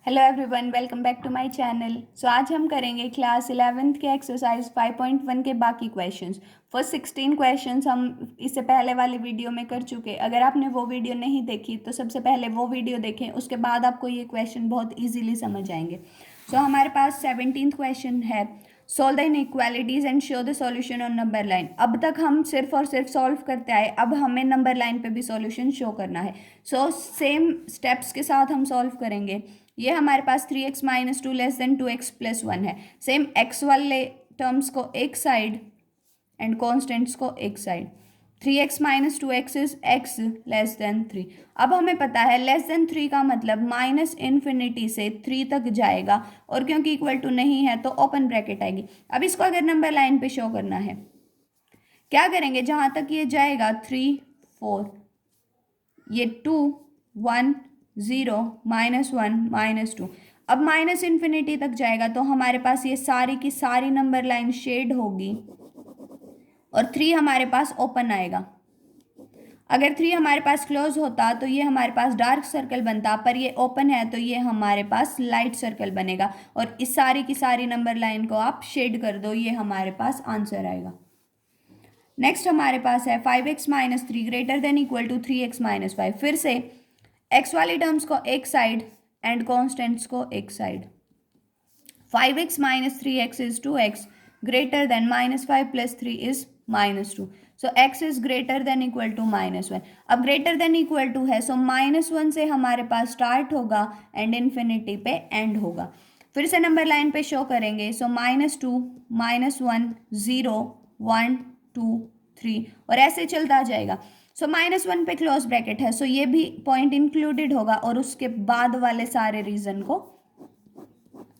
Hello everyone, welcome back to my channel. So आज हम करेंगे क्लास 11th के एक्सरसाइज 5.1 के बाकी क्वेश्चंस। फर्स्ट 16 क्वेश्चंस हम इससे पहले वाली वीडियो में कर चुके। अगर आपने वो वीडियो नहीं देखी तो सबसे पहले वो वीडियो देखें, उसके बाद आपको ये क्वेश्चन बहुत ईजीली समझ आएंगे। सो हमारे पास 17th क्वेश्चन है, solve the inequalities and show the solution on number line. अब तक हम सिर्फ और सिर्फ सॉल्व करते आए, अब हमें नंबर लाइन पे भी सॉल्यूशन शो करना है। सो सेम स्टेप्स के साथ हम सॉल्व करेंगे। ये हमारे पास 3x minus 2 less than 2x plus 1 है। सेम x वाले टर्म्स को एक साइड एंड कॉन्स्टेंट्स को एक side. 3x minus 2x is x less than 3। अब हमें पता है लेस देन 3 का मतलब माइनस इन्फिनिटी से 3 तक जाएगा, और क्योंकि इक्वल टू नहीं है तो ओपन ब्रैकेट आएगी। अब इसको अगर नंबर लाइन पे शो करना है, क्या करेंगे, जहां तक ये जाएगा 3 4, ये 2 1 0 -1 -2। अब माइनस इन्फिनिटी तक जाएगा तो हमारे पास ये सारी की सारी नंबर लाइन शेड होगी और 3 हमारे पास ओपन आएगा। अगर 3 हमारे पास क्लोज होता तो ये हमारे पास डार्क सर्कल बनता, पर ये ओपन है तो ये हमारे पास लाइट सर्कल बनेगा। और इस सारी की सारी नंबर लाइन को आप शेड कर दो, ये हमारे पास आंसर आएगा। नेक्स्ट हमारे पास है 5x minus 3 greater than equal to 3x minus 5। फिर से x वाली टर्म्स को एक साइड एंड कॉन्स्टेंट्स को एक साइड। 5x minus 3x is 2x greater than minus 5 plus 3 is -2। So x is greater than equal to -1। अब ग्रेटर देन इक्वल टू है, सो -1 से हमारे पास स्टार्ट होगा एंड इन्फिनिटी पे एंड होगा। फिर से नंबर लाइन पे शो करेंगे, सो -2 -1 0 1 2 3 और ऐसे चलता जाएगा। सो -1 पे क्लोज ब्रैकेट है, सो ये भी पॉइंट इंक्लूडेड होगा और उसके बाद वाले सारे रीजन को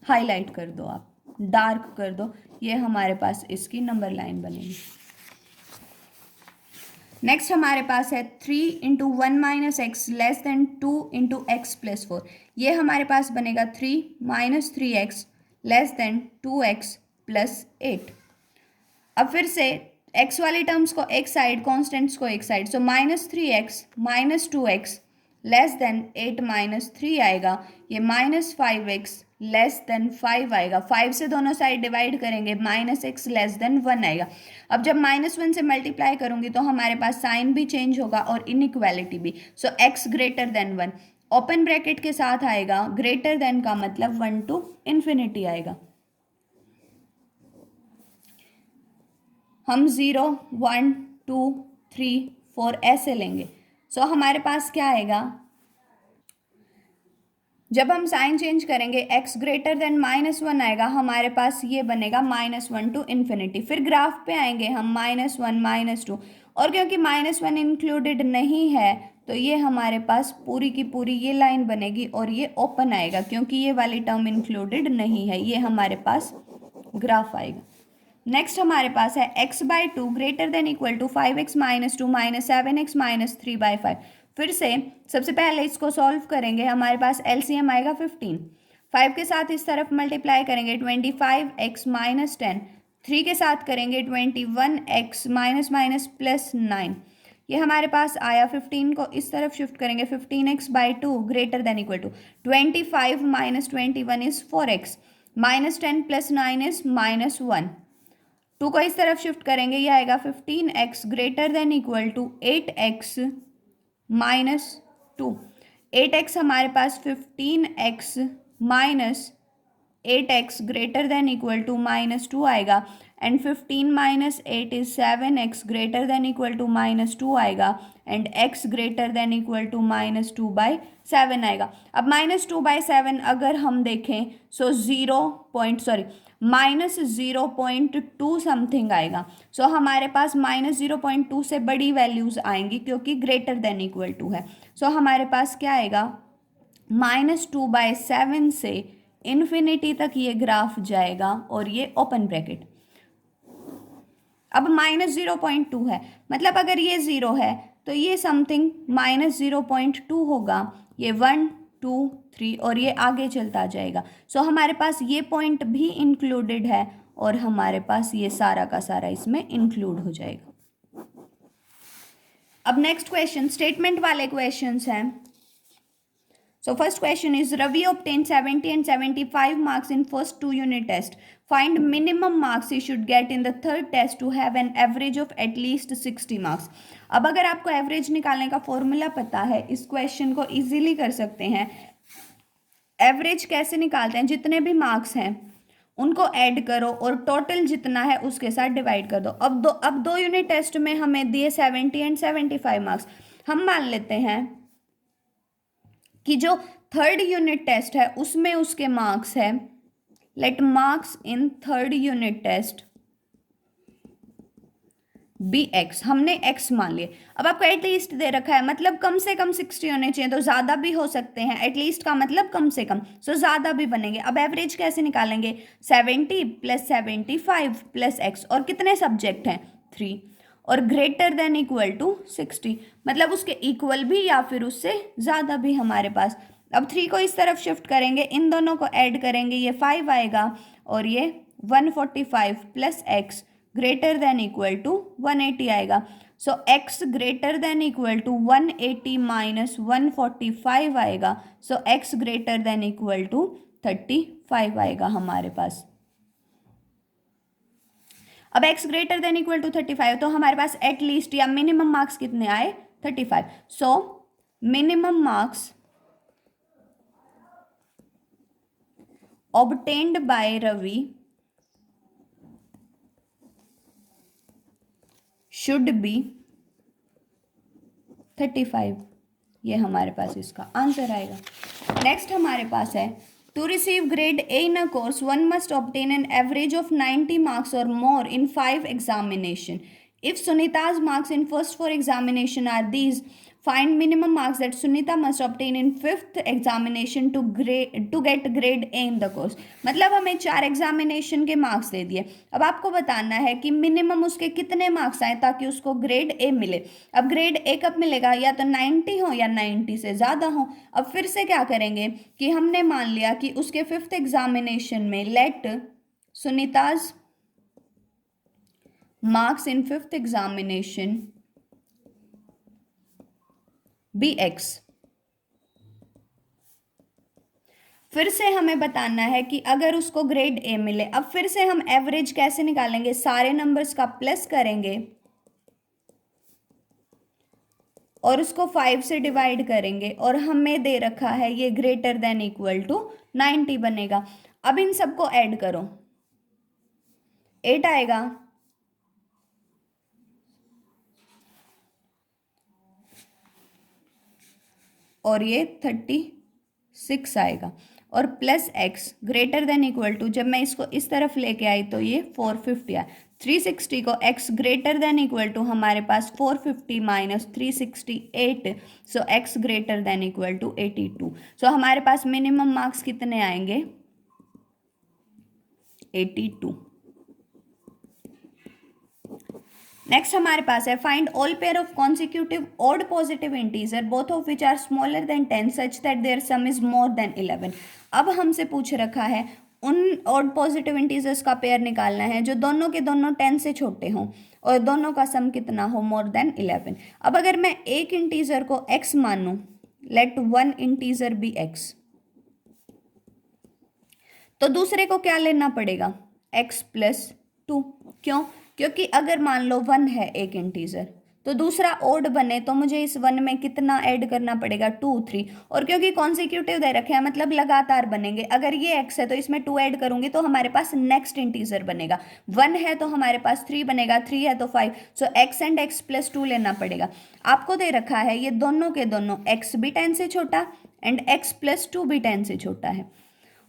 हाईलाइट कर दो, आप डार्क कर दो, ये हमारे पास इसकी नंबर लाइन बनेगी। नेक्स्ट हमारे पास है 3 into 1 minus x less than 2 into x plus 4। ये हमारे पास बनेगा 3 minus 3x less than 2x plus 8। अब फिर से x वाली टर्म्स को एक साइड, कॉन्स्टेंट्स को एक साइड। सो -3x minus 2x less than 8 minus 3 आएगा। ये -5x लेस देन 5 आएगा। 5 से दोनों साइड डिवाइड करेंगे, -x लेस देन 1 आएगा। अब जब -1 से मल्टीप्लाई करूंगी तो हमारे पास साइन भी चेंज होगा और इनइक्वालिटी भी। सो x greater then 1 open bracket के साथ आएगा, ग्रेटर देन का मतलब 1 टू इन्फिनिटी आएगा। हम 0 1 2 3 4 ऐसे लेंगे। सो हमारे पास क्या आएगा, जब हम साइन चेंज करेंगे x ग्रेटर देन -1 आएगा, हमारे पास ये बनेगा -1 टू इन्फिनिटी। फिर ग्राफ पे आएंगे हम -1 -2, और क्योंकि -1 इंक्लूडेड नहीं है तो ये हमारे पास पूरी की पूरी ये लाइन बनेगी और ये ओपन आएगा, क्योंकि ये वाली टर्म इंक्लूडेड नहीं है, ये हमारे पास ग्राफ आएगा। नेक्स्ट हमारे पास है x/2 greater than equal to 5x minus 2 minus 7x minus 3/5। फिर से सबसे पहले इसको सॉल्व करेंगे, हमारे पास LCM आएगा 15। 5 के साथ इस तरफ मल्टीप्लाई करेंगे 25x माइनस 10। 3 के साथ करेंगे 21x माइनस माइनस प्लस 9। ये हमारे पास आया। 15 को इस तरफ शिफ्ट करेंगे, 15x/2 greater than equal to 25 minus 21 is 4x minus 10 plus 9 is -1। 2 को इस तरफ शिफ्ट करेंगे, ये आएगा 15x greater than equal to 8x minus 2। 8x हमारे पास 15x minus 8x greater than equal to -2 आएगा, and 15 minus 8 is 7x greater than equal to -2 आएगा, and x greater than equal to -2/7 आएगा। अब -2/7 अगर हम देखें सो -0.2 समथिंग आएगा। सो हमारे पास -0.2 से बड़ी वैल्यूज आएंगी क्योंकि ग्रेटर देन इक्वल टू है। सो हमारे पास क्या आएगा, -2/7 से इन्फिनिटी तक ये ग्राफ जाएगा और ये ओपन ब्रैकेट। अब -0.2 है, मतलब अगर ये 0 है तो ये समथिंग -0.2 होगा, ये 1 2 3 और ये आगे चलता जाएगा। सो हमारे पास ये पॉइंट भी इंक्लूडेड है और हमारे पास ये सारा का सारा इसमें इंक्लूड हो जाएगा। अब नेक्स्ट क्वेश्चन स्टेटमेंट वाले क्वेश्चंस हैं। So first question is Ravi obtained 70 and 75 marks in first 2 unit test. Find minimum marks he should get in the third test to have an average of at least 60 marks. अब अगर आपको average निकालने का formula पता है, इस question को easily कर सकते हैं. एवरेज कैसे निकालते हैं? जितने भी मार्क्स हैं उनको ऐड करो और टोटल जितना है उसके साथ डिवाइड कर दो. अब दो यूनिट टेस्ट में हमें दिए 70 एंड 75 मार्क्स. हम मान लेते हैं कि जो थर्ड यूनिट टेस्ट है उसमें उसके मार्क्स है. Let marks in third unit test be X. हमने एक्स मान लिए. अब आपको एटलीस्ट दे रखा है, मतलब कम से कम 60 होने चाहिए. तो ज़्यादा भी हो सकते हैं. एटलीस्ट का मतलब कम से कम, सो ज़्यादा भी बनेंगे. अब एवरेज कैसे निकालेंगे? 70 प्लस 75 प्लस एक्स. और कितने सब्जेक्ट हैं? 3. और ग्रेटर देन इक्वल टू 60, मतलब उसके इक्वल भी या फिर उससे ज़्यादा भी हमारे पास. अब 3 को इस तरफ शिफ्ट करेंगे, इन दोनों को ऐड करेंगे, ये 5 आएगा और ये 145 plus x greater than equal to 180 आएगा. So x greater than equal to 180 minus 145 आएगा. So x greater than equal to 35 आएगा हमारे पास. अब x greater than equal to 35, तो हमारे पास एटलीस्ट या मिनिमम मार्क्स कितने आए? 35. So minimum marks obtained by Ravi should be 35. ये हमारे पास इसका आंसर आएगा. नेक्स्ट हमारे पास है to receive grade A in a course one must obtain an average of 90 marks or more in 5 examination. If Sunita's marks in first 4 examination are these, find minimum marks that Sunita must obtain in 5th examination to get grade A in the course. मतलब हमें 4 examination के marks दे दिए. अब आपको बताना है कि minimum उसके कितने मार्क्स आए ताकि उसको ग्रेड ए मिले. अब ग्रेड ए कब मिलेगा? या तो 90 हो या 90 से ज़्यादा हो. अब फिर से क्या करेंगे कि हमने मान लिया कि उसके 5th एग्जामिनेशन में let Sunita's marks in 5th examination be x. फिर से हमें बताना है कि अगर उसको ग्रेड ए मिले. अब फिर से हम एवरेज कैसे निकालेंगे? सारे नंबर्स का प्लस करेंगे और उसको 5 से डिवाइड करेंगे और हमें दे रखा है ये ग्रेटर देन इक्वल टू 90 बनेगा. अब इन सबको ऐड करो, 8 आएगा और ये 36 आएगा और plus x greater than equal to, जब मैं इसको इस तरफ लेके आई तो ये 450 आया. 360 को x greater than equal to हमारे पास 450 minus 368. So x greater than equal to 82. So हमारे पास मिनिमम मार्क्स कितने आएंगे? 82. नेक्स्ट हमारे पास है find all pair of consecutive odd positive integer both of which are smaller than 10 such that their sum is more than 11. अब हमसे पूछ रखा है उन ऑड पॉजिटिव इंटीजर्स का पेयर निकालना है जो दोनों के दोनों 10 से छोटे हों और दोनों का सम कितना हो? More than 11. अब अगर मैं एक इंटीजर को x मानूं, let one integer be x, तो दूसरे को क्या लेना पड़ेगा? x plus 2. क्यों? क्योंकि अगर मान लो 1 है एक इंटीजर तो दूसरा ओड बने तो मुझे इस 1 में कितना ऐड करना पड़ेगा? 2, 3. और क्योंकि कॉन्सिक्यूटिव दे रखे हैं मतलब लगातार बनेंगे. अगर ये x है तो इसमें 2 ऐड करूंगी तो हमारे पास नेक्स्ट इंटीजर बनेगा. 1 है तो हमारे पास 3 बनेगा, 3 है तो 5. सो x एंड x प्लस 2 लेना पड़ेगा. आपको दे रखा है ये दोनों के दोनों x भी 10 से छोटा एंड x प्लस 2 भी 10 से छोटा है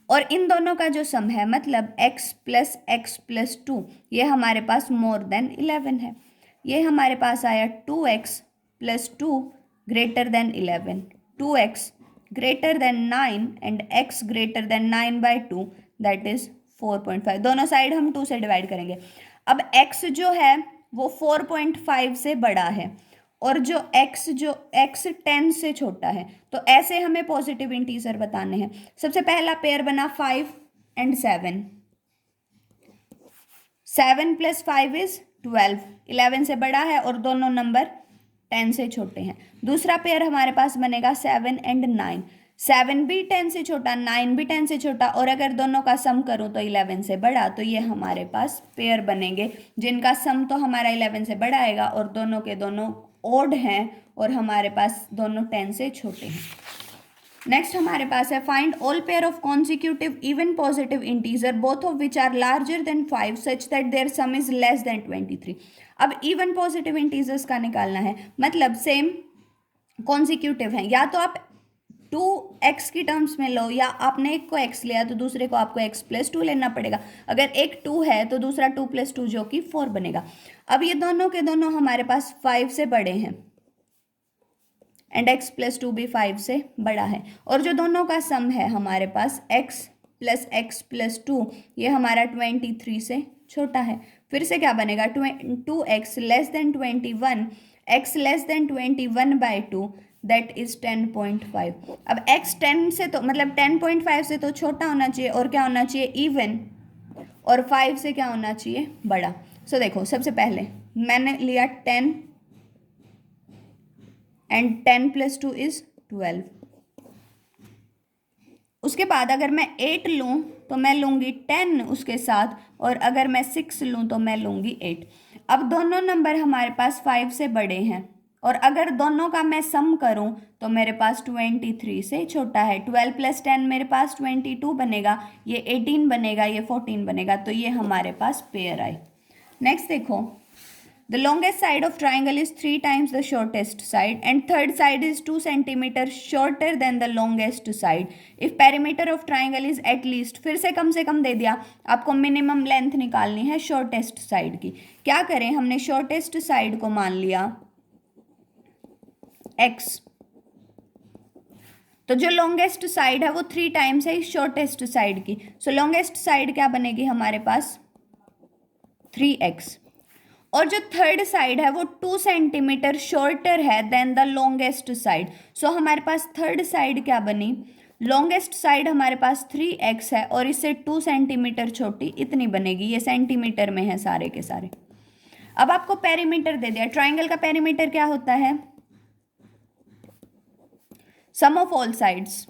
और इन दोनों का जो सम है मतलब x प्लस 2 ये हमारे पास मोर देन 11 है. ये हमारे पास आया 2x plus 2 greater than 11, 2x greater then 9 and x greater then 9/2 that is 4.5. दोनों साइड हम 2 से डिवाइड करेंगे. अब x जो है वो 4.5 से बड़ा है और जो x 10 से छोटा है. तो ऐसे हमें पॉजिटिव इंटीजर बताने हैं. सबसे पहला पेयर बना 5 एंड 7. 7 प्लस 5 इज 12, 11 से बड़ा है और दोनों नंबर 10 से छोटे हैं. दूसरा पेयर हमारे पास बनेगा 7 एंड 9. 7 भी 10 से छोटा, 9 भी 10 से छोटा, और अगर दोनों का सम करूँ तो 11 से बड़ा, तो ये हमारे पास पेयर बनेंगे जिनका सम तो हमारा 11 से बड़ा आएगा और दोनों के दोनों ओड हैं और हमारे पास दोनों 10 से छोटे हैं। नेक्स्ट हमारे पास है find all pair of consecutive even positive integer both of which are larger than 5 such that their sum is less than 23। अब इवन पॉजिटिव इंटीजर्स का निकालना है, मतलब सेम कॉन्सिक्यूटिव है, या तो आप 2x की टर्म्स में लो, या आपने एक को x लिया तो दूसरे को आपको x+2 लेना पड़ेगा। अगर एक 2 है तो दूसरा 2+2 जो कि 4 बनेगा। अब ये दोनों के दोनों हमारे पास 5 से बड़े हैं एंड x+2 भी 5 से बड़ा है, और जो दोनों का सम है हमारे पास x + x+2 ये हमारा 23 से छोटा है। फिर से क्या बनेगा, 2x < 21, x < 21/2 दैट इज 10.5। अब x 10 से तो मतलब 10.5 से तो छोटा होना चाहिए, और क्या होना चाहिए, इवन, और 5 से क्या होना चाहिए, बड़ा। सो देखो सबसे पहले मैंने लिया 10 एंड 10 + 2 इज 12। उसके बाद अगर मैं 8 लूँ तो मैं लूँगी 10 उसके साथ, और अगर मैं 6 लूँ तो मैं लूँगी 8। अब दोनों नंबर हमारे पास 5 से बड़े हैं, और अगर दोनों का मैं सम करूं तो मेरे पास 23 से छोटा है। 12 + 10 मेरे पास 22 बनेगा, ये 18 बनेगा, ये 14 बनेगा, तो ये हमारे पास पेयर आई। नेक्स्ट देखो, the longest side of triangle is 3 times the shortest side and third side is 2 cm shorter than the longest side if perimeter of triangle is at least, फिर से कम दे दिया, आपको मिनिमम लेंथ निकालनी है शॉर्टेस्ट साइड की। क्या करें, हमने शॉर्टेस्ट साइड को मान लिया x, तो जो लॉन्गेस्ट साइड है वो 3 times है शॉर्टेस्ट साइड की। सो लॉन्गेस्ट साइड क्या बनेगी हमारे पास, 3x, और जो थर्ड साइड है वो 2 cm शॉर्टर है देन द लॉन्गेस्ट साइड। सो हमारे पास थर्ड साइड क्या बनी, लॉन्गेस्ट साइड हमारे पास 3x है और इससे 2 cm छोटी, इतनी बनेगी, ये सेंटीमीटर में है सारे के सारे। अब आपको पेरीमीटर दे दिया, ट्राइंगल का पेरीमीटर क्या होता है, sum of all sides,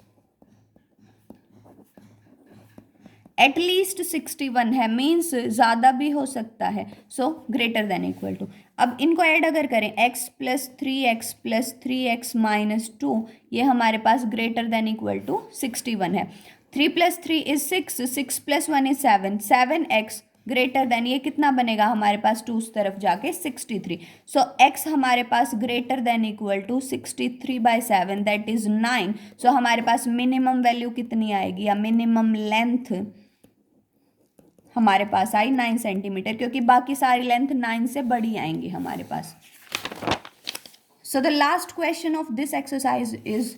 at least 61 है, मीन्स ज़्यादा भी हो सकता है, so greater than equal to. अब इनको ऐड अगर करें x + 3x + 3x - 2, ये हमारे पास ग्रेटर देन इक्वल टू 61 है। 3 + 3 is 6, 6 + 1 is 7, 7x greater then, ये कितना बनेगा हमारे पास 2 उस तरफ जाके 63। सो x हमारे पास greater than equal to 63/7 that is 9। So हमारे पास मिनिमम वैल्यू कितनी आएगी, या मिनिमम लेंथ हमारे पास आई 9 cm, क्योंकि बाकी सारी लेंथ 9 से बड़ी आएंगी हमारे पास। So the last question of this exercise is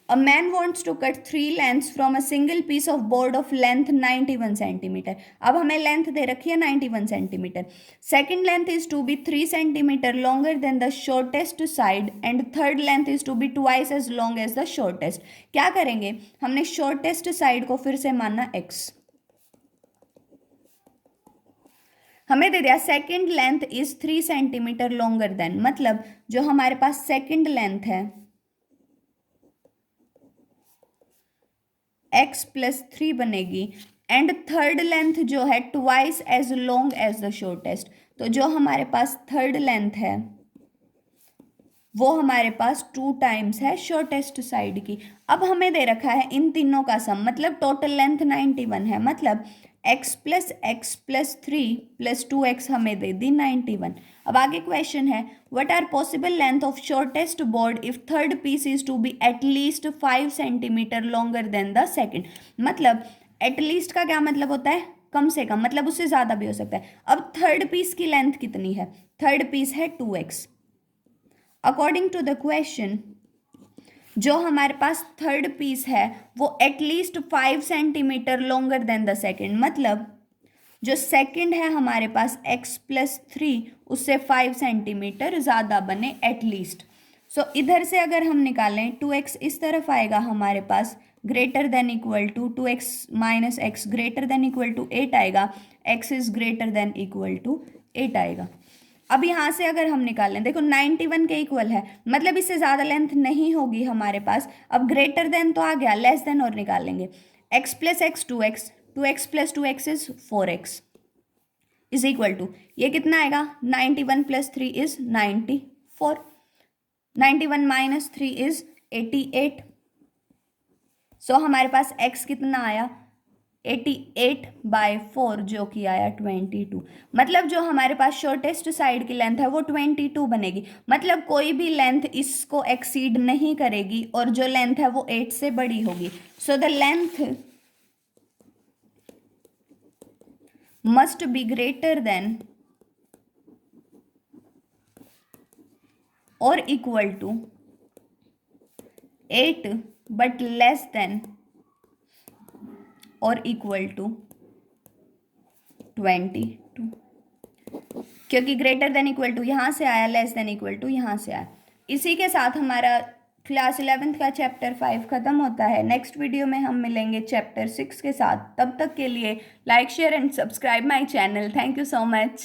A man wants to cut 3 lengths from a single piece of board of length 91 cm. अब हमें लेंथ दे रखी है 91 cm. Second length is to be 3 cm longer than the shortest side and third length is to be twice as long as the shortest. क्या करेंगे, हमने shortest side को फिर से मानना x, हमें दे दिया second length is 3 cm longer then, मतलब जो हमारे पास सेकेंड लेंथ है x + 3 बनेगी एंड थर्ड लेंथ जो है twice as long as the shortest. तो जो हमारे पास थर्ड लेंथ है वो हमारे पास 2 times है शॉर्टेस्ट साइड की। अब हमें दे रखा है इन तीनों का सम, मतलब टोटल लेंथ 91 है, मतलब x + x + 3 + 2x हमें दे दी 91। अब आगे क्वेश्चन है, what are possible length of shortest board if third piece is to be at least 5 cm longer than the second. मतलब एटलीस्ट का क्या मतलब होता है, कम से कम, मतलब उससे ज़्यादा भी हो सकता है। अब थर्ड पीस की लेंथ कितनी है, थर्ड पीस है 2x। According to the question जो हमारे पास थर्ड पीस है वो at least 5 cm longer than the second, मतलब जो सेकेंड है हमारे पास x + 3 उससे 5 cm ज़्यादा बने एटलीस्ट। सो इधर से अगर हम निकालें 2x इस तरफ आएगा हमारे पास greater than equal to 2x - x greater than equal to 8 आएगा, x is greater than equal to 8 आएगा। अब यहाँ से अगर हम निकालें, देखो 91 के इक्वल है, मतलब इससे ज़्यादा लेंथ नहीं होगी हमारे पास। अब ग्रेटर देन तो आ गया, लेस देन और निकालेंगे। x plus x 2x, 2x plus 2x is 4x is equal to, ये कितना आएगा, 91 plus 3 is 94, 91 minus 3 is 88। So हमारे पास x कितना आया, 88/4 जो कि आया 22। मतलब जो हमारे पास शॉर्टेस्ट साइड की लेंथ है वो 22 बनेगी, मतलब कोई भी लेंथ इसको एक्सीड नहीं करेगी और जो लेंथ है वो 8 से बड़ी होगी। So the length must be greater than और equal to 8 but less than और इक्वल टू 22, क्योंकि ग्रेटर देन इक्वल टू यहाँ से आया, लेस देन इक्वल टू यहाँ से आया। इसी के साथ हमारा क्लास 11th का चैप्टर 5 खत्म होता है। नेक्स्ट वीडियो में हम मिलेंगे चैप्टर 6 के साथ। तब तक के लिए like share and subscribe my channel. Thank you so much.